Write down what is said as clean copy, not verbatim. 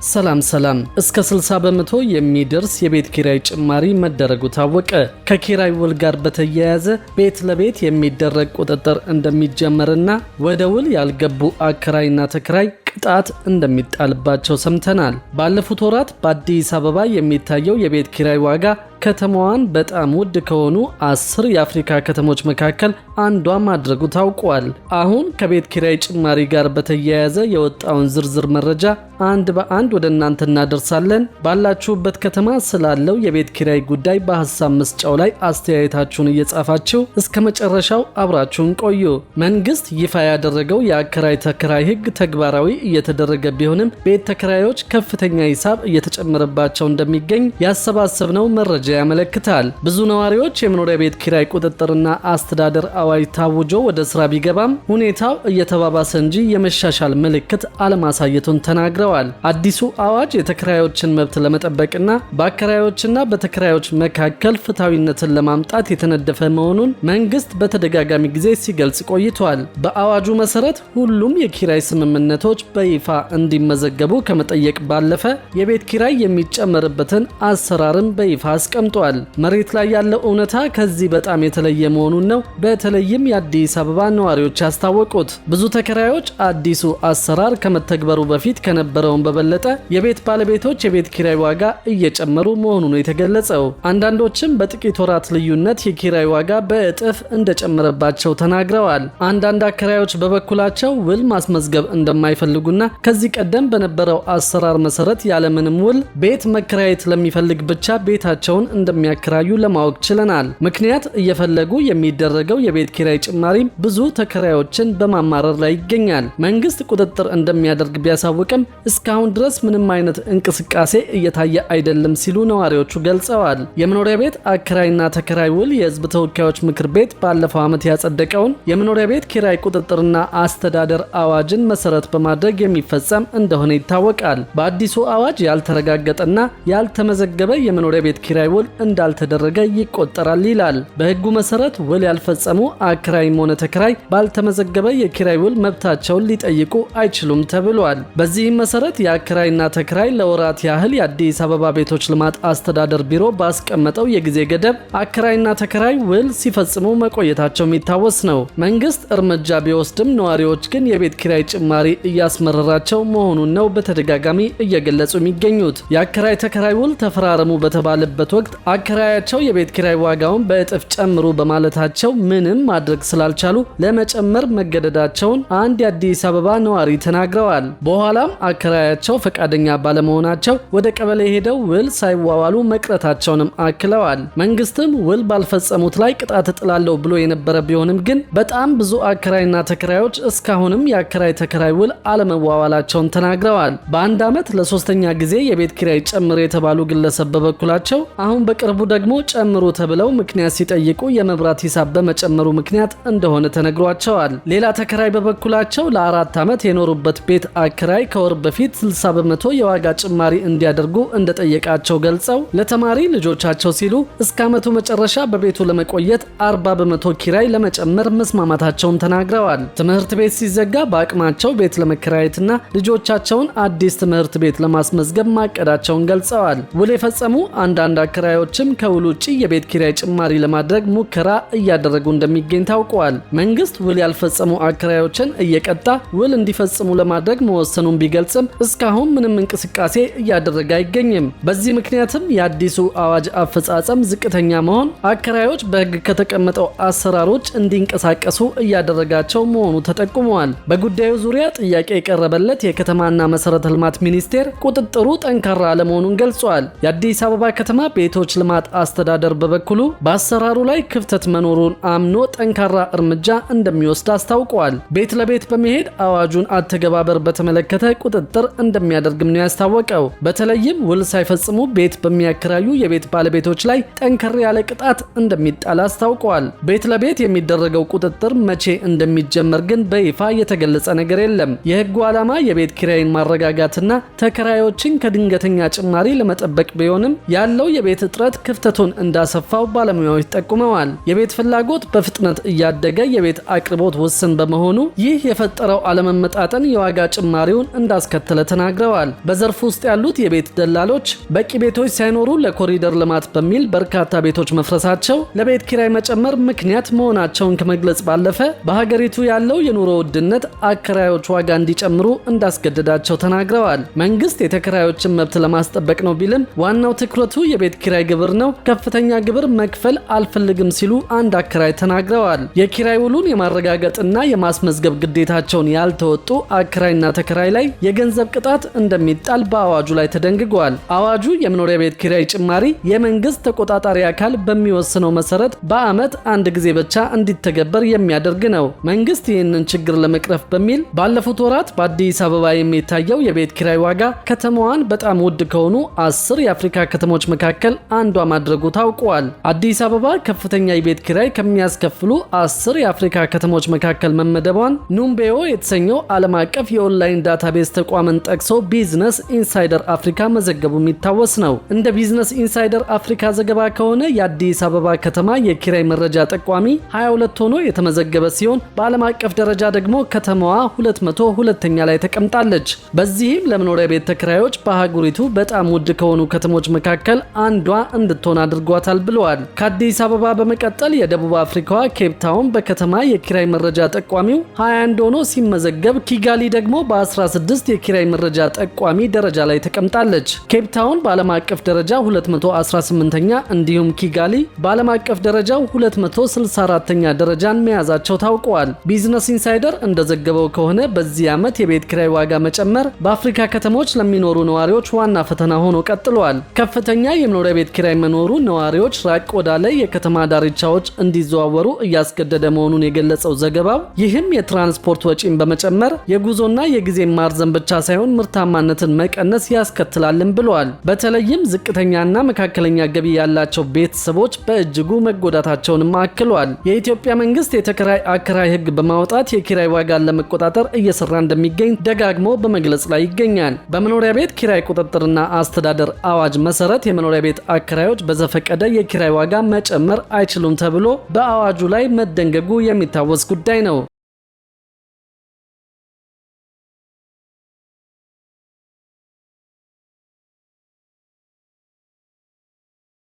ሰላም እስከ 60% የሚደርስ የቤት ኪራይ ጭማሪ መደረጉ ታወቀ። ከኪራይ ውል ጋር በተያያዘ ቤት ለቤት የሚደረግ ቁጥጥር እንደሚጀመርና ወደ ውል ያልገቡ አከራይና ተከራይ ቅጣት እንደሚጣልባቸው ሰምተናል። ባለፉት ወራት በአዲስ አበባ የሚታየው የቤት ኪራይ ዋጋ ከተማዋን በጣም ውድ ከሆኑ 10 የአፍሪካ ከተሞች መካከል አንዷ ማድረጉ ታውቋል። አሁን ከቤት ኪራይ ጭማሪ ጋር በተያያዘ የወጣውን ዝርዝር መረጃ አንድ በአንድ ወደ እናንተ እናደርሳለን። ባላችሁበት ከተማ ስላለው የቤት ኪራይ ጉዳይ በሐሳብ መስጫው ላይ አስተያየታችሁን እየጻፋችሁ እስከ መጨረሻው አብራችሁን ቆዩ። መንግስት ይፋ ያደረገው የአከራይ ተከራይ ሕግ ተግባራዊ እየተደረገ ቢሆንም ቤት ተከራዮች ከፍተኛ ሂሳብ እየተጨመረባቸው እንደሚገኝ ያሰባሰብነው መረጃ ያመለክታል። ብዙ ነዋሪዎች የመኖሪያ ቤት ኪራይ ቁጥጥርና አስተዳደር አዋጅ ታውጆ ወደ ስራ ቢገባም ሁኔታው እየተባባሰ እንጂ የመሻሻል ምልክት አለማሳየቱን ተናግረዋል። አዲሱ አዋጅ የተከራዮችን መብት ለመጠበቅና በአከራዮችና በተከራዮች መካከል ፍትሐዊነትን ለማምጣት የተነደፈ መሆኑን መንግስት በተደጋጋሚ ጊዜ ሲገልጽ ቆይቷል። በአዋጁ መሰረት ሁሉም የኪራይ ስምምነቶች በይፋ እንዲመዘገቡ ከመጠየቅ ባለፈ የቤት ኪራይ የሚጨመርበትን አሰራርም በይፋ አስቀምጧል። መሬት ላይ ያለው እውነታ ከዚህ በጣም የተለየ መሆኑን ነው በተለይም የአዲስ አበባ ነዋሪዎች ያስታወቁት። ብዙ ተከራዮች አዲሱ አሰራር ከመተግበሩ በፊት ከነበረውን በበለጠ የቤት ባለቤቶች የቤት ኪራይ ዋጋ እየጨመሩ መሆኑ ነው የተገለጸው። አንዳንዶችም በጥቂት ወራት ልዩነት የኪራይ ዋጋ በእጥፍ እንደጨመረባቸው ተናግረዋል። አንዳንድ አከራዮች በበኩላቸው ውል ማስመዝገብ እንደማይፈልጉና ከዚህ ቀደም በነበረው አሰራር መሰረት ያለምንም ውል ቤት መከራየት ለሚፈልግ ብቻ ቤታቸውን እንደሚያከራዩ ለማወቅ ችለናል። ምክንያት እየፈለጉ የሚደረገው የቤት ኪራይ ጭማሪ ብዙ ተከራዮችን በማማረር ላይ ይገኛል። መንግስት ቁጥጥር እንደሚያደርግ ቢያሳውቅም እስካሁን ድረስ ምንም አይነት እንቅስቃሴ እየታየ አይደለም ሲሉ ነዋሪዎቹ ገልጸዋል። የመኖሪያ ቤት አከራይና ተከራይ ውል የህዝብ ተወካዮች ምክር ቤት ባለፈው ዓመት ያጸደቀውን የመኖሪያ ቤት ኪራይ ቁጥጥርና አስተዳደር አዋጅን መሰረት በማድረግ የሚፈጸም እንደሆነ ይታወቃል። በአዲሱ አዋጅ ያልተረጋገጠና ያልተመዘገበ የመኖሪያ ቤት ኪራይ ውል እንዳልተደረገ ይቆጠራል ይላል። በህጉ መሰረት ውል ያልፈጸሙ አከራይም ሆነ ተከራይ ባልተመዘገበ የኪራይ ውል መብታቸውን ሊጠይቁ አይችሉም ተብሏል። በዚህም መሰረት የአከራይና ተከራይ ለወራት ያህል የአዲስ አበባ ቤቶች ልማት አስተዳደር ቢሮ ባስቀመጠው የጊዜ ገደብ አከራይና ተከራይ ውል ሲፈጽሙ መቆየታቸው የሚታወስ ነው። መንግስት እርምጃ ቢወስድም ነዋሪዎች ግን የቤት ኪራይ ጭማሪ እያስመረራቸው መሆኑን ነው በተደጋጋሚ እየገለጹ የሚገኙት። የአከራይ ተከራይ ውል ተፈራረሙ በተባለበት ወቅት አከራያቸው የቤት ኪራይ ዋጋውን በእጥፍ ጨምሩ በማለታቸው ምንም ማድረግ ስላልቻሉ ለመጨመር መገደዳቸውን አንድ የአዲስ አበባ ነዋሪ ተናግረዋል። በኋላም አከራያቸው ፈቃደኛ ባለመሆናቸው ወደ ቀበሌ ሄደው ውል ሳይዋዋሉ መቅረታቸውንም አክለዋል። መንግስትም ውል ባልፈጸሙት ላይ ቅጣት እጥላለሁ ብሎ የነበረ ቢሆንም ግን በጣም ብዙ አከራይና ተከራዮች እስካሁንም የአከራይ ተከራይ ውል አለመዋዋላቸውን ተናግረዋል። በአንድ ዓመት ለሶስተኛ ጊዜ የቤት ኪራይ ጨምር የተባሉ ግለሰብ በበኩላቸው አሁን በቅርቡ ደግሞ ጨምሩ ተብለው ምክንያት ሲጠይቁ የመብራት ሂሳብ በመጨመሩ ምክንያት እንደሆነ ተነግሯቸዋል። ሌላ ተከራይ በበኩላቸው ለ4 ዓመት የኖሩበት ቤት አከራይ ከወር በፊት 60% የዋጋ ጭማሪ እንዲያደርጉ እንደጠየቃቸው ገልጸው ለተማሪ ልጆቻቸው ሲሉ እስከ ዓመቱ መጨረሻ በቤቱ ለመቆየት 40% ኪራይ ለመጨመር መስማማታቸውን ተናግረዋል። ትምህርት ቤት ሲዘጋ በአቅማቸው ቤት ለመከራየትና ልጆቻቸውን አዲስ ትምህርት ቤት ለማስመዝገብ ማቀዳቸውን ገልጸዋል። ውል የፈጸሙ አንዳንድ አከራዮችም ከውል ውጪ የቤት ኪራይ ጭማሪ ለማድረግ ሙከራ እያደረጉ እንደሚገኝ ታውቋል። መንግስት ውል ያልፈጸሙ አከራዮችን እየቀጣ ውል እንዲፈጽሙ ለማድረግ መወሰኑን ቢገልጽም እስካሁን ምንም እንቅስቃሴ እያደረገ አይገኝም። በዚህ ምክንያትም የአዲሱ አዋጅ አፈጻጸም ዝቅተኛ መሆን አከራዮች በህግ ከተቀመጠው አሰራሮች እንዲንቀሳቀሱ እያደረጋቸው መሆኑ ተጠቁመዋል። በጉዳዩ ዙሪያ ጥያቄ የቀረበለት የከተማና መሰረተ ልማት ሚኒስቴር ቁጥጥሩ ጠንካራ አለመሆኑን ገልጿል። የአዲስ አበባ ከተማ ቤቶች ልማት አስተዳደር በበኩሉ በአሰራሩ ላይ ክፍተት መኖሩን አምኖ ጠንካራ እርምጃ እንደሚወስድ አስታውቋል። ቤት ለቤት በመሄድ አዋጁን አተገባበር በተመለከተ ቁጥጥር እንደሚያደርግም ነው ያስታወቀው። በተለይም ውል ሳይፈጽሙ ቤት በሚያከራዩ የቤት ባለቤቶች ላይ ጠንከር ያለ ቅጣት እንደሚጣል አስታውቋል። ቤት ለቤት የሚደረገው ቁጥጥር መቼ እንደሚጀመር ግን በይፋ የተገለጸ ነገር የለም። የህጉ ዓላማ የቤት ኪራይን ማረጋጋትና ተከራዮችን ከድንገተኛ ጭማሪ ለመጠበቅ ቢሆንም ያለው የቤት የቤት እጥረት ክፍተቱን እንዳሰፋው ባለሙያዎች ጠቁመዋል። የቤት ፍላጎት በፍጥነት እያደገ የቤት አቅርቦት ውስን በመሆኑ ይህ የፈጠረው አለመመጣጠን የዋጋ ጭማሪውን እንዳስከተለ ተናግረዋል። በዘርፉ ውስጥ ያሉት የቤት ደላሎች በቂ ቤቶች ሳይኖሩ ለኮሪደር ልማት በሚል በርካታ ቤቶች መፍረሳቸው ለቤት ኪራይ መጨመር ምክንያት መሆናቸውን ከመግለጽ ባለፈ በሀገሪቱ ያለው የኑሮ ውድነት አከራዮች ዋጋ እንዲጨምሩ እንዳስገደዳቸው ተናግረዋል። መንግስት የተከራዮችን መብት ለማስጠበቅ ነው ቢልም ዋናው ትኩረቱ የቤት ኪራይ ግብር ነው፣ ከፍተኛ ግብር መክፈል አልፈልግም ሲሉ አንድ አከራይ ተናግረዋል። የኪራይ ውሉን የማረጋገጥና የማስመዝገብ ግዴታቸውን ያልተወጡ አከራይና ተከራይ ላይ የገንዘብ ቅጣት እንደሚጣል በአዋጁ ላይ ተደንግጓል። አዋጁ የመኖሪያ ቤት ኪራይ ጭማሪ የመንግስት ተቆጣጣሪ አካል በሚወስነው መሰረት በአመት አንድ ጊዜ ብቻ እንዲተገበር የሚያደርግ ነው። መንግስት ይህንን ችግር ለመቅረፍ በሚል ባለፉት ወራት በአዲስ አበባ የሚታየው የቤት ኪራይ ዋጋ ከተማዋን በጣም ውድ ከሆኑ 10 የአፍሪካ ከተሞች መካከል አንዷ ማድረጉ ታውቋል። አዲስ አበባ ከፍተኛ የቤት ኪራይ ከሚያስከፍሉ 10 የአፍሪካ ከተሞች መካከል መመደቧን ኑምቤዮ የተሰኘው ዓለም አቀፍ የኦንላይን ዳታቤዝ ተቋምን ጠቅሶ ቢዝነስ ኢንሳይደር አፍሪካ መዘገቡ የሚታወስ ነው። እንደ ቢዝነስ ኢንሳይደር አፍሪካ ዘገባ ከሆነ የአዲስ አበባ ከተማ የኪራይ መረጃ ጠቋሚ 22 ሆኖ የተመዘገበ ሲሆን በዓለም አቀፍ ደረጃ ደግሞ ከተማዋ 202ኛ ላይ ተቀምጣለች። በዚህም ለመኖሪያ ቤት ተከራዮች በአህጉሪቱ በጣም ውድ ከሆኑ ከተሞች መካከል አንዷ እንድትሆን አድርጓታል ብለዋል። ከአዲስ አበባ በመቀጠል የደቡብ አፍሪካዋ ኬፕ ታውን በከተማ የኪራይ መረጃ ጠቋሚው 21 ሆኖ ሲመዘገብ ኪጋሊ ደግሞ በ16 የኪራይ መረጃ ጠቋሚ ደረጃ ላይ ተቀምጣለች። ኬፕ ታውን በዓለም አቀፍ ደረጃ 218ኛ እንዲሁም ኪጋሊ በዓለም አቀፍ ደረጃው 264ኛ ደረጃን መያዛቸው ታውቀዋል። ቢዝነስ ኢንሳይደር እንደዘገበው ከሆነ በዚህ ዓመት የቤት ኪራይ ዋጋ መጨመር በአፍሪካ ከተሞች ለሚኖሩ ነዋሪዎች ዋና ፈተና ሆኖ ቀጥሏል። ከፍተኛ የመኖሪያ ቤት ኪራይ መኖሩ ነዋሪዎች ራቅ ወዳለ የከተማ ዳርቻዎች እንዲዘዋወሩ እያስገደደ መሆኑን የገለጸው ዘገባው ይህም የትራንስፖርት ወጪን በመጨመር የጉዞና የጊዜ ማርዘም ብቻ ሳይሆን ምርታማነትን መቀነስ ያስከትላልን ብለዋል። በተለይም ዝቅተኛና መካከለኛ ገቢ ያላቸው ቤተሰቦች በእጅጉ መጎዳታቸውንም አክሏል። የኢትዮጵያ መንግስት የተከራይ አከራይ ህግ በማውጣት የኪራይ ዋጋን ለመቆጣጠር እየሰራ እንደሚገኝ ደጋግሞ በመግለጽ ላይ ይገኛል። በመኖሪያ ቤት ኪራይ ቁጥጥርና አስተዳደር አዋጅ መሰረት የመኖሪያ ቤት አከራዮች በዘፈቀደ የኪራይ ዋጋ መጨመር አይችሉም ተብሎ በአዋጁ ላይ መደንገጉ የሚታወስ ጉዳይ ነው።